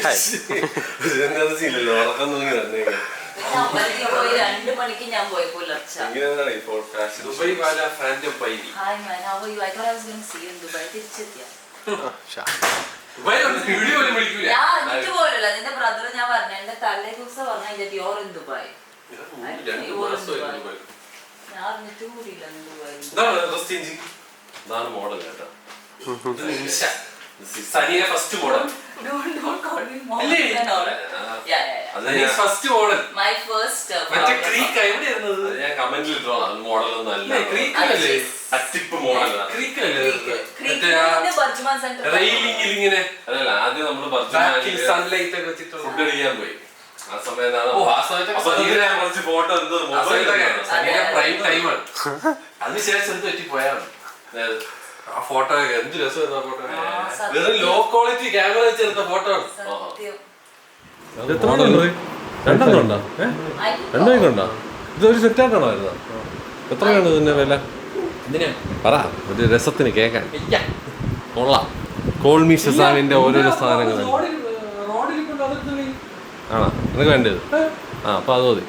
2 മണിക്ക് ഞാൻ പോയി പുലർച്ചെ. നിന്റെ ബ്രദർ ഞാൻ പറഞ്ഞു എന്റെ തലേ ദിവസം പറഞ്ഞ യോർ ഇൻ ദുബായ്. ഞാൻ അറിഞ്ഞിട്ട് കൂടിയില്ല ഫസ്റ്റ് മോഡൽ മൈ ഫസ്റ്റ് ഞാൻ കമന്റിൽ ഇട്ടോ മോഡലൊന്നും അല്ല, റെയിലിങ്ങിലിങ്ങനെ അതല്ല. ആദ്യം നമ്മള് സൺലൈറ്റ് ഒക്കെ വെച്ചിട്ട് ഫുഡ് കഴിക്കാൻ പോയി. ആ സമയത്താണ് കുറച്ച് ഫോട്ടോ എന്തോ പ്രൈം ടൈമാണ്. അതിനുശേഷം എന്ത് പറ്റി പോയാണ് ആ ഫോട്ടോ. എന്ത് രസമായിരുന്നു ആ ഫോട്ടോ. വെറും ലോ ക്വാളിറ്റി ക്യാമറ വെച്ചെടുത്ത ഫോട്ടോ ആണ്. രണ്ടെണ്ണുണ്ടോ? രണ്ടോ? ഇതൊരു സെറ്റായിട്ടാണോ വരുന്നത്? എത്രയാണ് ഇതിന്റെ വില? പറ, ഒരു രസത്തിന് കേൾക്കാൻ. കൊള്ളാം. കോൾമി ഷസാമിന്റെ ഓരോരോ സാധനങ്ങൾ ആണോ നിനക്ക് വേണ്ടത്? ആ അപ്പൊ അത് മതി.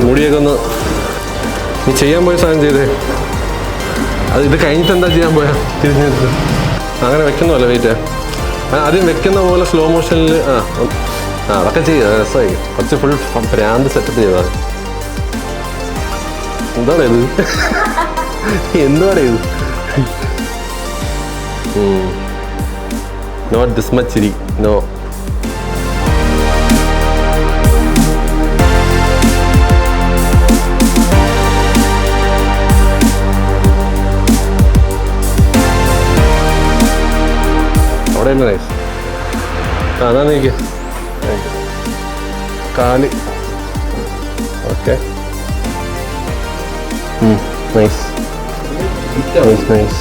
മുടിയൊക്കെ ഒന്ന് നീ ചെയ്യാൻ പോയ സാധനം ചെയ്തേ. അത് ഇത് കഴിഞ്ഞിട്ട് എന്താ ചെയ്യാൻ പോയാ? തിരിഞ്ഞു അങ്ങനെ വെക്കുന്നതല്ല വെയിറ്റ്. ആദ്യം വെക്കുന്ന പോലെ സ്ലോ മോഷനിൽ അതൊക്കെ ചെയ്യുക. രസമായി കുറച്ച് ഫുൾ ഭ്രാന്ത് സെറ്റപ്പ് ചെയ്താൽ. എന്താണ് ഇത്? എന്താണ് ഇത്? നോട്ട് ദിസ് മച്ച് ചിരി. നോ. അവിടെ തന്നെ നൈസ്. അതാ നീക്ക് കാല്. Okay nice nice nice.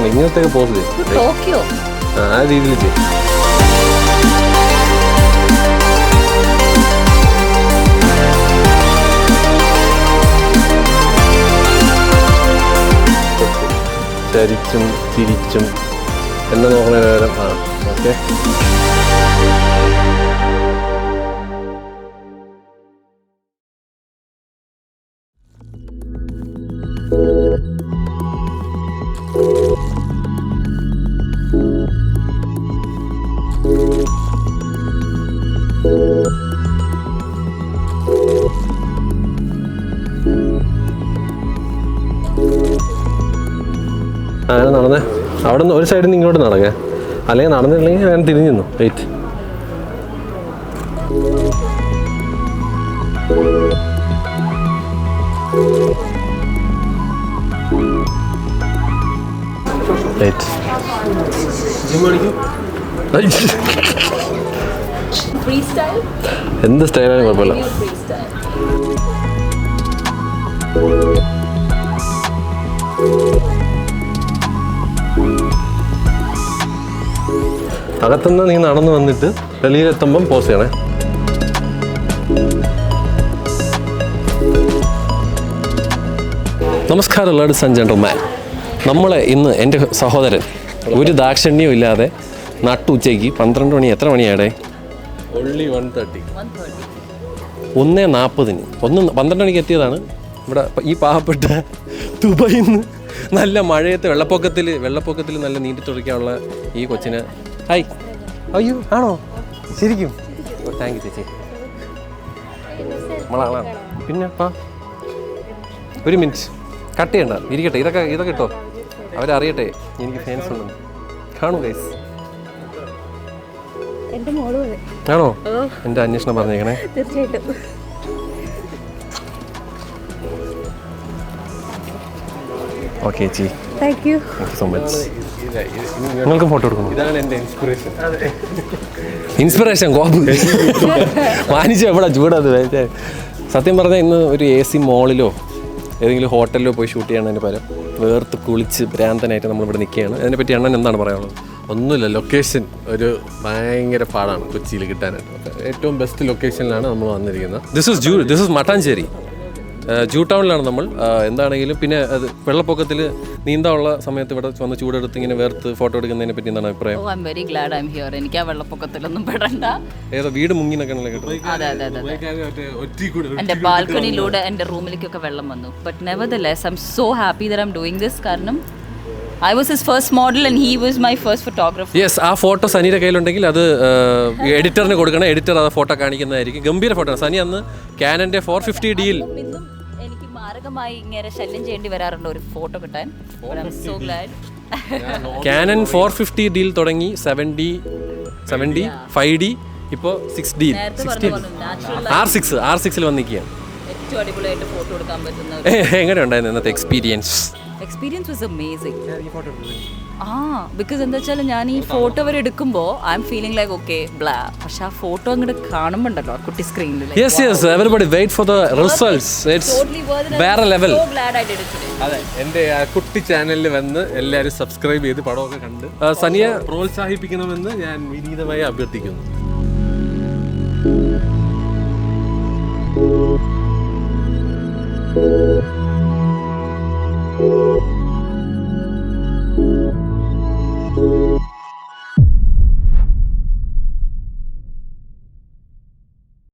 ഇങ്ങനത്തെയൊക്കെ പോസ് ചെയ്യും. ആ രീതിയിൽ ചെയ്യും. ചരിച്ചും തിരിച്ചും എന്നെ നോക്കണ നേരം. ഓക്കെ അങ്ങനെ നടന്നേ. അവിടെ നിന്ന് ഒരു സൈഡിൽ നിന്ന് ഇങ്ങോട്ട് നടക്കേ, അല്ലെങ്കിൽ നടന്നില്ലെങ്കിൽ ഞാൻ തിരിഞ്ഞു നിന്നു. വെയിറ്റ്. എന്ത് സ്റ്റൈലാണ് കുഴപ്പമില്ല. അകത്തുനിന്ന് നീ നടന്നു വന്നിട്ട് വെളിയിലെത്തുമ്പം പോസ് ചെയ്യണേ. നമസ്കാരം ലേഡീസ് ആൻഡ് ജെന്റിൽമാൻ. നമ്മളെ ഇന്ന് എൻ്റെ സഹോദരൻ ഒരു ദാക്ഷിണ്യവും ഇല്ലാതെ നട്ടുച്ചയ്ക്ക് 12 മണി, എത്ര മണിയാടേ? only 1:30. 1:40 12 മണിക്ക് എത്തിയതാണ് ഇവിടെ. ഈ പാവപ്പെട്ട ദുബായിൽ നിന്ന് നല്ല മഴയത്ത് വെള്ളപ്പൊക്കത്തിൽ നല്ല നീന്തി തുടിക്കാനുള്ള ഈ കൊച്ചിന് ഹായ്. അയ്യോ ആണോ? ശരിക്കും? താങ്ക് യു ചേച്ചി. നമ്മളാളാണ്. പിന്നെ ഒരു മിനിറ്റ് കട്ട് ചെയ്യണ്ട, ഇരിക്കട്ടെ. ഇതൊക്കെ ഇട്ടോ, അവരറിയട്ടെ എനിക്ക് ഫാൻസ് ഉണ്ട്. കാണൂ ഗൈസ്. ആണോ? എൻ്റെ അന്വേഷണം പറഞ്ഞേക്കണേ. തീർച്ചയായിട്ടും. ഓക്കെ ചേച്ചി, താങ്ക് യു സോ മച്ച്. നിങ്ങൾക്ക് ഫോട്ടോ എടുക്കണം. ഇതാണ് എൻ്റെ ഇൻസ്പിറേഷൻ. ഇൻസ്പിറേഷൻ കോപ്പ് വാനിച്ചു എവിടെ ചൂടത്. സത്യം പറഞ്ഞാൽ ഇന്ന് ഒരു AC മോളിലോ ഏതെങ്കിലും ഹോട്ടലിലോ പോയി ഷൂട്ട് ചെയ്യണതിന് പകരം വേർത്ത് കുളിച്ച് ഭ്രാന്തനായിട്ട് നമ്മളിവിടെ നിൽക്കുകയാണ്. അതിനെപ്പറ്റി അണ്ണൻ എന്താണ് പറയാനുള്ളത്? ഒന്നുമില്ല, ലൊക്കേഷൻ ഒരു ഭയങ്കര പാടാണ് കൊച്ചിയിൽ കിട്ടാനായിട്ട്. ഏറ്റവും ബെസ്റ്റ് ലൊക്കേഷനിലാണ് നമ്മൾ വന്നിരിക്കുന്നത്. ദിസ് ഇസ് മട്ടാഞ്ചേരി ജൂ ടൗണിലാണ് നമ്മൾ. എന്താണെങ്കിലും പിന്നെ അത് വെള്ളപ്പൊക്കത്തിൽ നീന്താനുള്ള സമയത്ത് ഇവിടെ വന്ന് ചൂടെടുത്ത് ഇങ്ങനെ വേർത്ത് ഫോട്ടോ എടുക്കുന്നതിനെ പറ്റി എന്താണ് അഭിപ്രായം? I am very glad I am here. എനിക്ക് ആ വെള്ളപ്പൊക്കത്തിലൊന്നും പെടണ്ട. ഏതോ വീട് മുങ്ങിന്നൊക്കെയാണല്ലോ കേട്ടത്. അതെ. എൻ്റെ ബാൽക്കണിയിലൂടെ എൻ്റെ റൂമിലേക്കൊക്കെ വെള്ളം വന്നു. But nevertheless I am so happy that I am doing this. കാരണം I was his first model and he was my first photographer. Yes, ആ ഫോട്ടോ സനിയുടെ കയ്യിലുണ്ടെങ്കിൽ അത് എഡിറ്ററിന് കൊടുക്കണം. എഡിറ്റർ ആ ഫോട്ടോ കാണിക്കുന്നതായിരിക്കും. ഗംഭീര ഫോട്ടോ. സനി അന്ന് ക്യാനൻ്റെ 450D ഇന്നും എനിക്ക് മാരകമായി ഇങ്ങനെ ശല്യം ചെയ്യേണ്ടി വരാറുണ്ട് ഒരു ഫോട്ടോ കിട്ടാൻ. But I'm so glad. Cannon 450D തുടങ്ങി 7D 5D ഇപ്പോൾ 6D R6 വന്നിരിക്കുകയാണ്. ഏറ്റവും അടിപൊളിയായിട്ട് ഫോട്ടോ എടുക്കാൻ പറ്റുന്ന എങ്ങനെ ഉണ്ടായിരുന്നു ഇന്നത്തെ experience? Experience was amazing. Because എന്താ വെച്ചാൽ ഞാൻ ഈ ഫോട്ടോ വരെ എടുക്കുമ്പോൾ I'm feeling like okay blah, പക്ഷെ ആ ഫോട്ടോ അങ്ങോട്ട് കാണുമ്പോണ്ടല്ലോ ആ കുട്ടി സ്ക്രീനിൽ everybody wait for the results. It's വേറെ ലെവൽ. അതെ, എൻ്റെ ആ കുട്ടി ചാനലിൽ വന്ന് എല്ലാവരും സബ്സ്ക്രൈബ് ചെയ്ത് പടമൊക്കെ കണ്ട് സനിയെ പ്രോത്സാഹിപ്പിക്കണമെന്ന് ഞാൻ വിനീതമായി അഭ്യർത്ഥിക്കുന്നു.